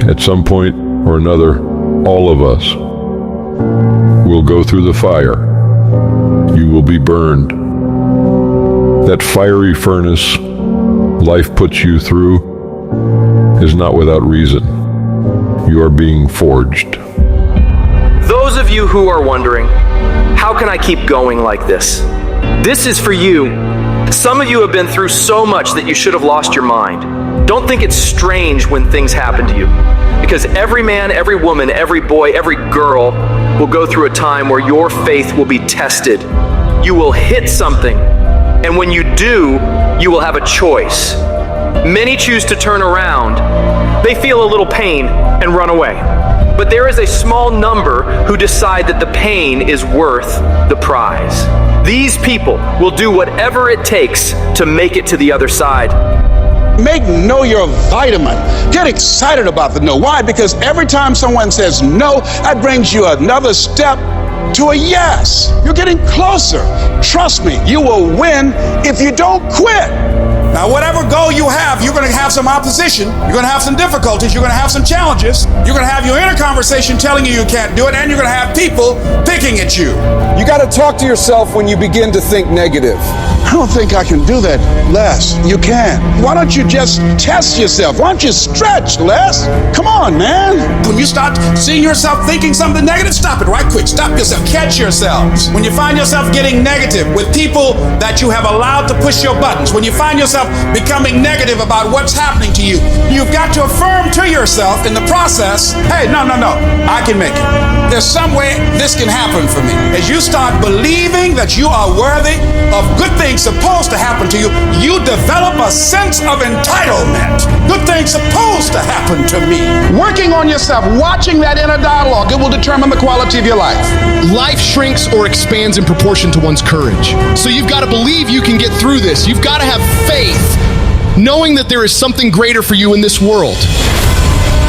At some point or another, all of us will go through the fire. You will be burned. That fiery furnace life puts you through is not without reason. You are being forged. Those of you who are wondering, how can I keep going like this? This is for you. Some of you have been through so much that you should have lost your mind. Don't think it's strange when things happen to you, because every man, every woman, every boy, every girl will go through a time where your faith will be tested. You will hit something, and when you do, you will have a choice. Many choose to turn around. They feel a little pain and run away. But there is a small number who decide that the pain is worth the prize. These people will do whatever it takes to make it to the other side. Make no your vitamin. Get excited about the no. Why? Because every time someone says no, that brings you another step to a yes. You're getting closer. Trust me, you will win if you don't quit. Now, whatever goal you have, you're going to have some opposition. You're going to have some difficulties. You're going to have some challenges. You're going to have your inner conversation telling you you can't do it, and you're going to have people picking at you. You got to talk to yourself when you begin to think negative. I don't think I can do that, Les. You can. Why don't you just test yourself? Why don't you stretch, Les? Come on, man. When you start seeing yourself thinking something negative, stop it right quick. Stop yourself. Catch yourselves. When you find yourself getting negative with people that you have allowed to push your buttons, when you find yourself becoming negative about what's happening to you, you've got to affirm to yourself in the process, hey, no, I can make it. There's some way this can happen for me. As you start believing that you are worthy of good things supposed to happen to you, you develop a sense of entitlement. Good things supposed to happen to me. Working on yourself, watching that inner dialogue, it will determine the quality of your life. Life shrinks or expands in proportion to one's courage. So you've got to believe you can get through this. You've got to have faith, knowing that there is something greater for you in this world.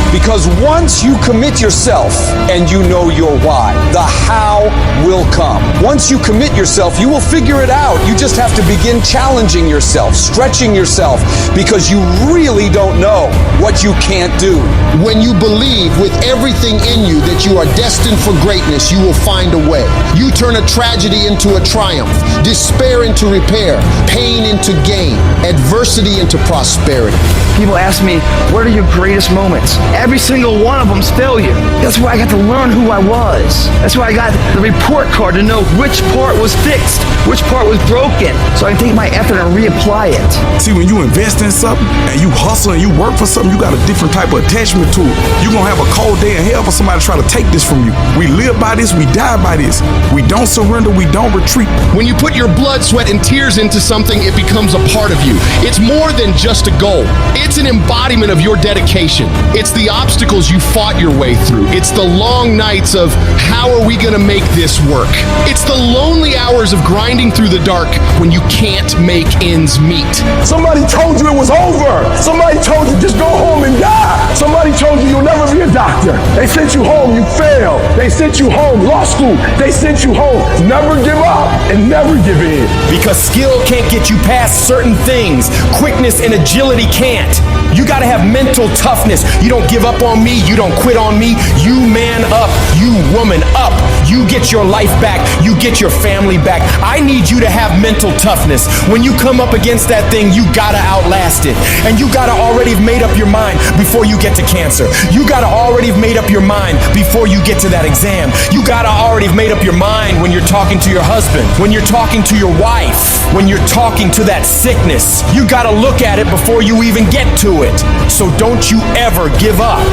Because once you commit yourself and you know your why, the how will come. Once you commit yourself, you will figure it out. You just have to begin challenging yourself, stretching yourself, because you really don't know what you can't do. When you believe with everything in you that you are destined for greatness, you will find a way. You turn a tragedy into a triumph, despair into repair, pain into gain, adversity into prosperity. People ask me, what are your greatest moments? Every single one of them's failure. That's why I got to learn who I was. That's why I got the report card to know which part was fixed, which part was broken, so I can take my effort and reapply it. See, when you invest in something and you hustle and you work for something, you got a different type of attachment to it. You're going to have a cold day in hell for somebody to try to take this from you. We live by this, we die by this. We don't surrender, we don't retreat. When you put your blood, sweat, and tears into something, it becomes a part of you. It's more than just a goal. It's an embodiment of your dedication. It's the obstacles you fought your way through. It's the long nights of how are we going to make this work? It's the lonely hours of grinding through the dark when you can't make ends meet. Somebody told you it was over. Somebody told you just go home and die. Somebody told you you'll never be a doctor. They sent you home, you failed. They sent you home, law school. They sent you home. Never give up and never give in. Because skill can't get you past certain things. Quickness and agility can't. You gotta have mental toughness. You don't give up on me. You don't quit on me. You man up. You woman up. You get your life back. You get your family back. I need you to have mental toughness. When you come up against that thing, you gotta outlast it. And you gotta already have made up your mind before you get to cancer. You gotta already have made up your mind before you get to that exam. You gotta already have made up your mind when you're talking to your husband, when you're talking to your wife, when you're talking to that sickness. You gotta look at it before you even get to it. So don't you ever give up.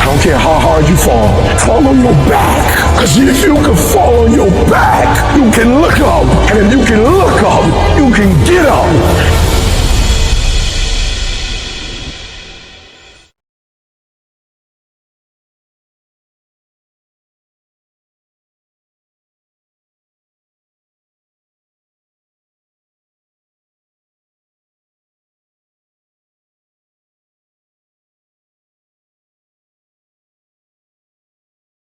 I don't care how hard you fall on your back. Because if you can fall on your back, you can look up. And if you can